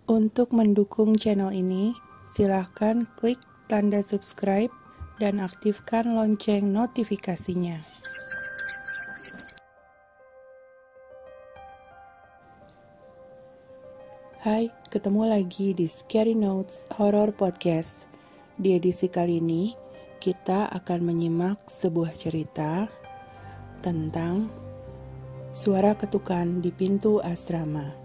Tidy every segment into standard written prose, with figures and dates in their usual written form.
Untuk mendukung channel ini, silahkan klik tanda subscribe dan aktifkan lonceng notifikasinya. Hai, ketemu lagi di Scary Notes Horror Podcast. Di edisi kali ini, kita akan menyimak sebuah cerita tentang suara ketukan di pintu asrama.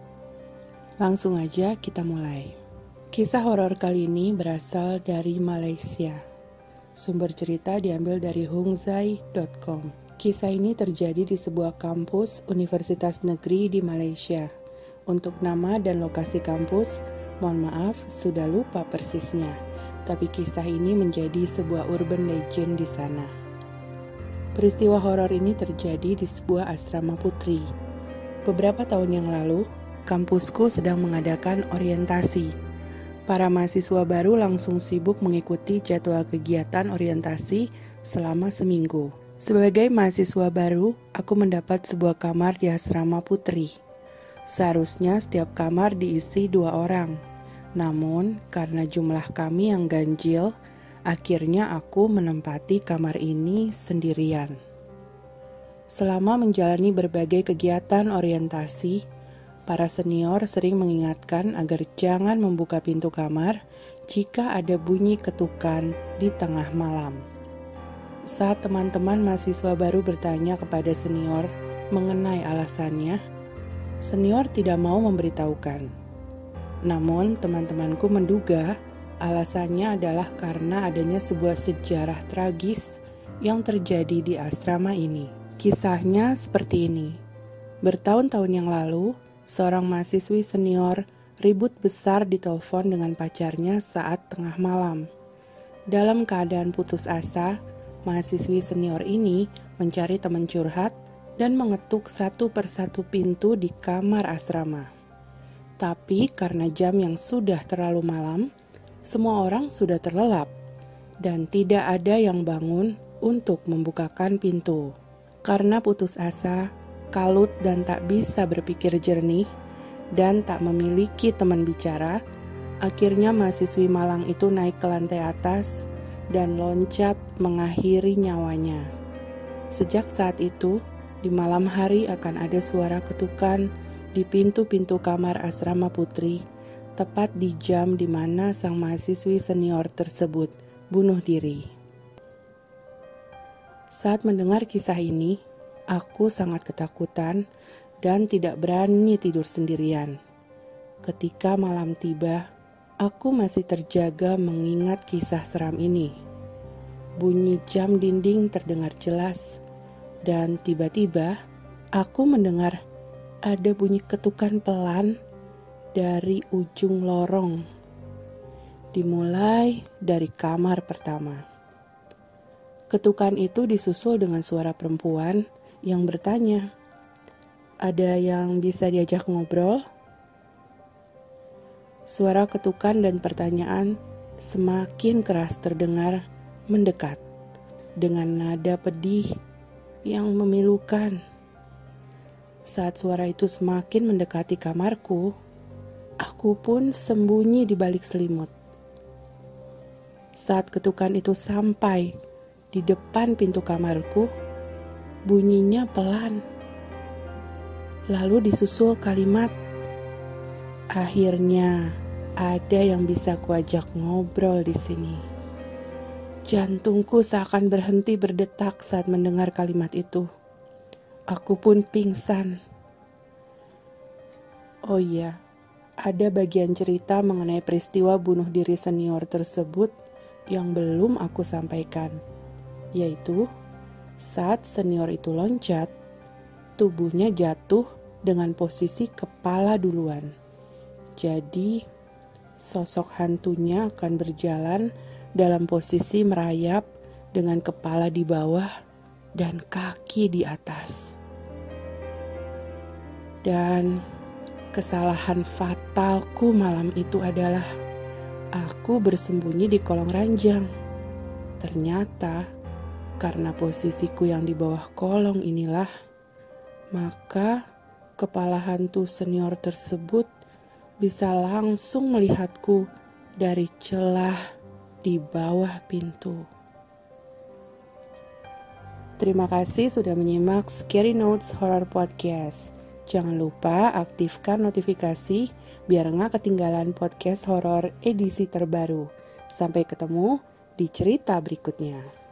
Langsung aja kita mulai. Kisah horor kali ini berasal dari Malaysia. Sumber cerita diambil dari hungzai.com. Kisah ini terjadi di sebuah kampus universitas negeri di Malaysia. Untuk nama dan lokasi kampus, mohon maaf sudah lupa persisnya. Tapi kisah ini menjadi sebuah urban legend di sana. Peristiwa horor ini terjadi di sebuah asrama putri. Beberapa tahun yang lalu, kampusku sedang mengadakan orientasi. Para mahasiswa baru langsung sibuk mengikuti jadwal kegiatan orientasi selama seminggu. Sebagai mahasiswa baru, aku mendapat sebuah kamar di asrama putri. Seharusnya setiap kamar diisi 2 orang. Namun, karena jumlah kami yang ganjil, akhirnya aku menempati kamar ini sendirian. Selama menjalani berbagai kegiatan orientasi, para senior sering mengingatkan agar jangan membuka pintu kamar jika ada bunyi ketukan di tengah malam. Saat teman-teman mahasiswa baru bertanya kepada senior mengenai alasannya, senior tidak mau memberitahukan. Namun, teman-temanku menduga alasannya adalah karena adanya sebuah sejarah tragis yang terjadi di asrama ini. Kisahnya seperti ini. Bertahun-tahun yang lalu, seorang mahasiswi senior ribut besar di telepon dengan pacarnya saat tengah malam. Dalam keadaan putus asa, mahasiswi senior ini mencari teman curhat dan mengetuk satu persatu pintu di kamar asrama. Tapi karena jam yang sudah terlalu malam, semua orang sudah terlelap dan tidak ada yang bangun untuk membukakan pintu. Karena putus asa, kalut dan tak bisa berpikir jernih dan tak memiliki teman bicara, akhirnya mahasiswi malang itu naik ke lantai atas dan loncat mengakhiri nyawanya. Sejak saat itu, di malam hari akan ada suara ketukan di pintu-pintu kamar asrama putri, tepat di jam di mana sang mahasiswi senior tersebut bunuh diri. Saat mendengar kisah ini, aku sangat ketakutan dan tidak berani tidur sendirian. Ketika malam tiba, aku masih terjaga mengingat kisah seram ini. Bunyi jam dinding terdengar jelas, dan tiba-tiba aku mendengar ada bunyi ketukan pelan dari ujung lorong. Dimulai dari kamar pertama. Ketukan itu disusul dengan suara perempuan yang bertanya, "Ada yang bisa diajak ngobrol?" Suara ketukan dan pertanyaan semakin keras terdengar mendekat dengan nada pedih yang memilukan. Saat suara itu semakin mendekati kamarku, aku pun sembunyi di balik selimut. Saat ketukan itu sampai di depan pintu kamarku, bunyinya pelan. Lalu disusul kalimat, "Akhirnya ada yang bisa kuajak ngobrol di sini." Jantungku seakan berhenti berdetak saat mendengar kalimat itu. Aku pun pingsan. Oh iya, ada bagian cerita mengenai peristiwa bunuh diri senior tersebut yang belum aku sampaikan, yaitu saat senior itu loncat, tubuhnya jatuh dengan posisi kepala duluan. Jadi, sosok hantunya akan berjalan dalam posisi merayap dengan kepala di bawah dan kaki di atas. Dan kesalahan fatalku malam itu adalah aku bersembunyi di kolong ranjang. Ternyata karena posisiku yang di bawah kolong inilah, maka kepala hantu senior tersebut bisa langsung melihatku dari celah di bawah pintu. Terima kasih sudah menyimak Scary Notes Horror Podcast. Jangan lupa aktifkan notifikasi biar nggak ketinggalan podcast horor edisi terbaru. Sampai ketemu di cerita berikutnya.